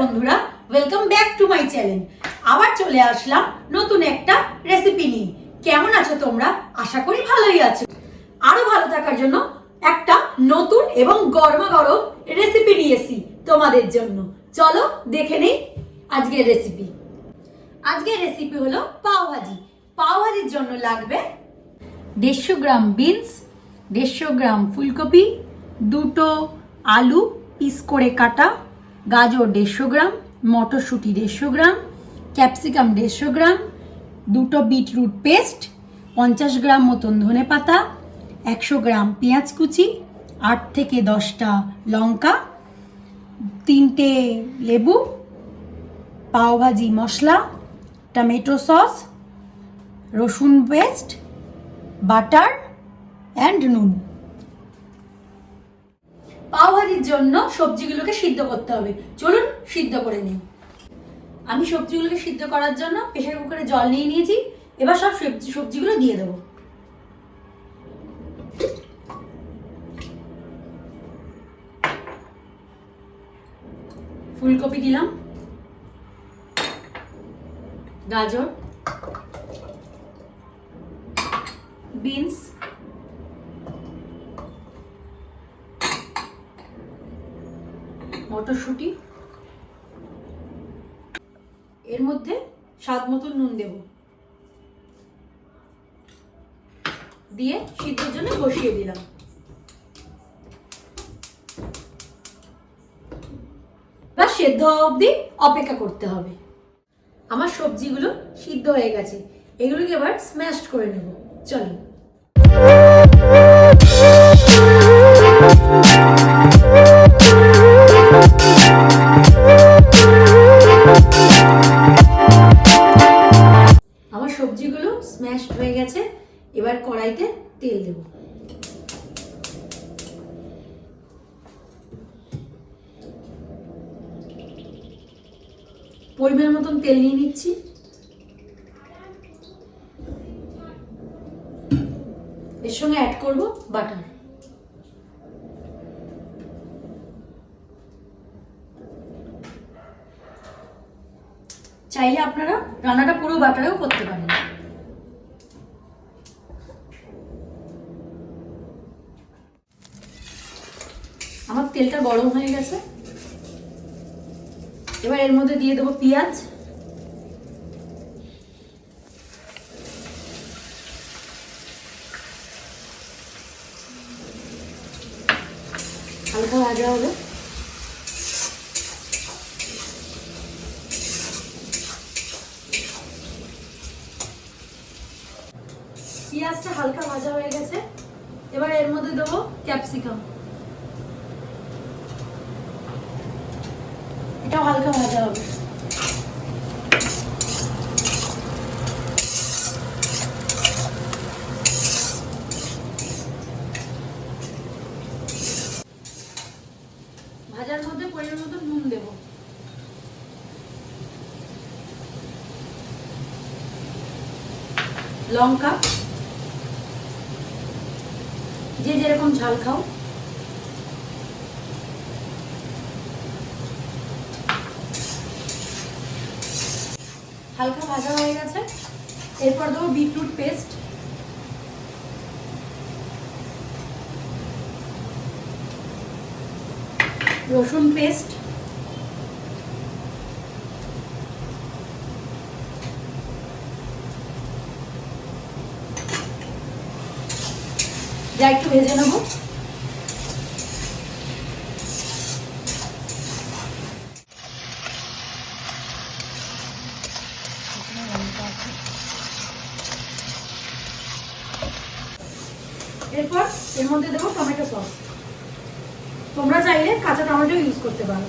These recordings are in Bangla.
বন্ধুরা, welcome back to my channel. আবার চলে আসলাম নতুন একটা রেসিপি নিয়ে। কেমন আছো তোমরা? আশা করি ভালোই আছো। আরো ভালো থাকার জন্য একটা নতুন এবং গরমাগরম রেসিপি নিয়েছি তোমাদের জন্য। চলো দেখে নেই আজকের রেসিপি। আজকের রেসিপি হলো পাও ভাজি। পাও ভাজির জন্য লাগবে 150 গ্রাম বিনস, 150 গ্রাম ফুলকপি, দুটো আলু পিস করে কাটা, গাজর 150 গ্রাম, মটরশুঁটি 150 গ্রাম, ক্যাপসিকাম 150 গ্রাম, দুটো বিটরুট পেস্ট, 50 গ্রাম মতন ধনে পাতা, 100 গ্রাম পেঁয়াজ কুচি, 8 থেকে 10টা লঙ্কা, 3টে লেবু, পাওভাজি মশলা, টমেটো সস, রসুন পেস্ট, বাটার অ্যান্ড নুন। পাও ভাজির জন্য সবজিগুলোকে সিদ্ধ করতে হবে। চলুন সিদ্ধ করে নিই। আমি সবজিগুলোকে সিদ্ধ করার জন্য প্রেসার কুকারে জল নিয়ে নিয়েছি। এবার সব সবজিগুলো দিয়ে দেবো। ফুলকপি দিলাম, গাজর, বিনস, মটরশুঁটি, এর মধ্যে স্বাদ মতন নুন দেব, দিয়ে সিদ্ধের জন্য বসিয়ে দিলাম। এবার সেদ্ধ হওয়া অবধি অপেক্ষা করতে হবে। আমার সবজিগুলো সিদ্ধ হয়ে গেছে, এগুলোকে এবার স্ম্যাশ করে নেব। চলো। আমার সবজিগুলো স্ম্যাশ হয়ে গেছে, এবার কড়াইতে তেল দেব। পরিমাণ মতন তেল নিয়ে নিচ্ছি। এর সঙ্গে অ্যাড করব বাটার। চাইলে আপনারা রান্নাটা পুরো বাটারেও করতে পারেন। আমার তেলটা গরম হয়ে গেছে, এবার এর মধ্যে দিয়ে দেবো পেঁয়াজ, হালকা ভাজা হবে। পেঁয়াজটা হালকা ভাজা হয়ে গেছে, এবার এর মধ্যে দেবো ক্যাপসিকাম, এটাও হালকা ভাজা হবে। ভাজার মধ্যে পরিমাণ মতো নুন দেব, লঙ্কা, যে যেরকম ঝাল খাও, হালকা ভাজা হয়ে গেছে। এরপর দেবো বিটরুট পেস্ট, রসুন পেস্ট, যা একটু ভেজে নেব। এরপর এর মধ্যে দেবো টমেটো সস। তোমরা চাইলে কাঁচা টমেটো ইউজ করতে পারো।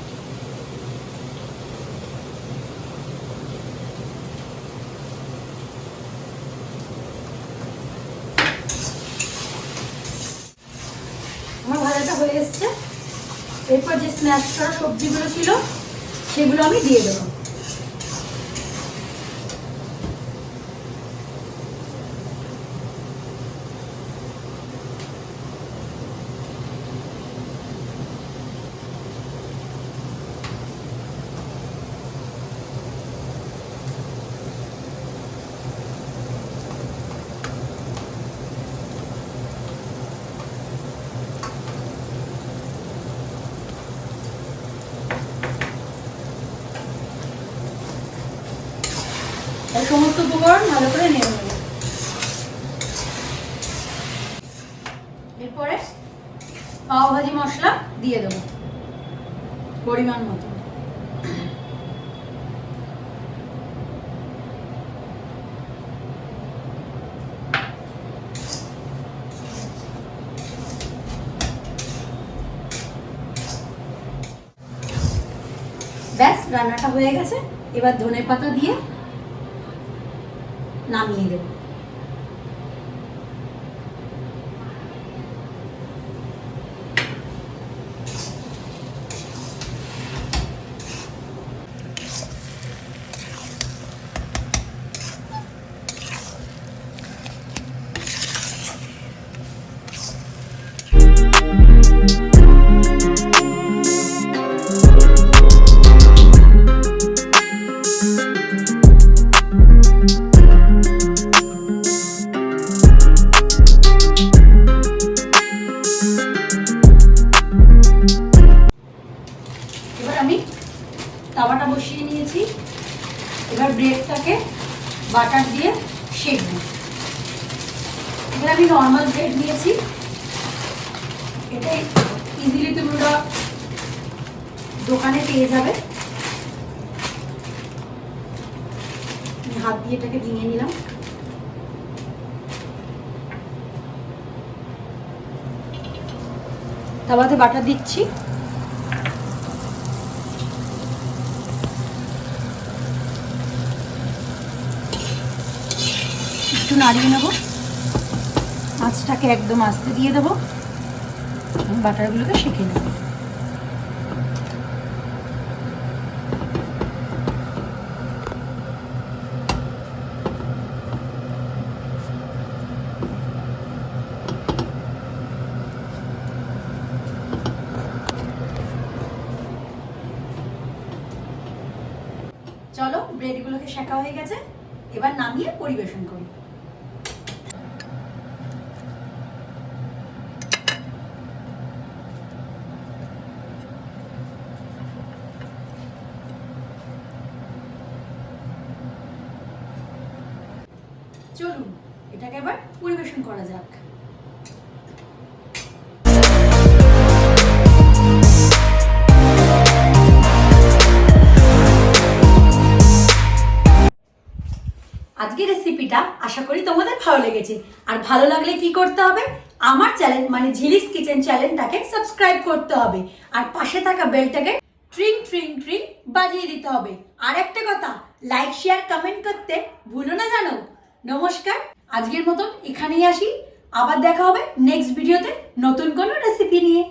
আমার ভাজাটা হয়ে এসছে। এরপর যে স্ম্যাশ করা সবজিগুলো ছিল সেগুলো আমি দিয়ে দেবো। সমস্ত উপকরণ ভালো করে নেড়ে নেব। এরপরে পাওভাজি মশলা দিয়ে দেবো পরিমাণ মতো। ব্যাস রান্নাটা হয়ে গেছে। এবার ধনেপাতা দিয়ে নামিয়ে দেব। তাওয়াটা বসিয়ে নিয়েছি। এবার ব্রেডটাকে বাটার দিয়ে সেঁকব। এবার আমি নর্মাল ব্রেড নিয়েছি। এটাই ইজিলি তোমরা দোকানে পেয়ে যাবে। হাত দিয়ে এটাকে ভেঙে নিলাম। তাওয়াতে বাটার দিচ্ছি। একটু নাড়িয়ে নেব। আঁচটাকে একদম আস্তে দিয়ে দেবো। বাটারগুলোকে সেঁকে নেব। চলো, ব্রেডগুলোকে সেঁকা হয়ে গেছে। এবার নামিয়ে পরিবেশন করি। চলুন এটাকে এবার পরিবেশন করা যাক। আজকের রেসিপিটা আশা করি তোমাদের ভালো লেগেছে। আর ভালো লাগলে কি করতে হবে? আমার চ্যানেল মানে ঝিলিস কিচেন চ্যানেলটাকে সাবস্ক্রাইব করতে হবে। আর পাশে থাকা বেলটাকে ট্রিং ট্রিং ট্রিং বাজিয়ে দিতে হবে। আর একটা কথা, লাইক শেয়ার কমেন্ট করতে ভুলো না জানো। নমস্কার, আজকের মতন এখানেই আসি। আবার দেখা হবে নেক্সট ভিডিওতে নতুন কোনো রেসিপি নিয়ে।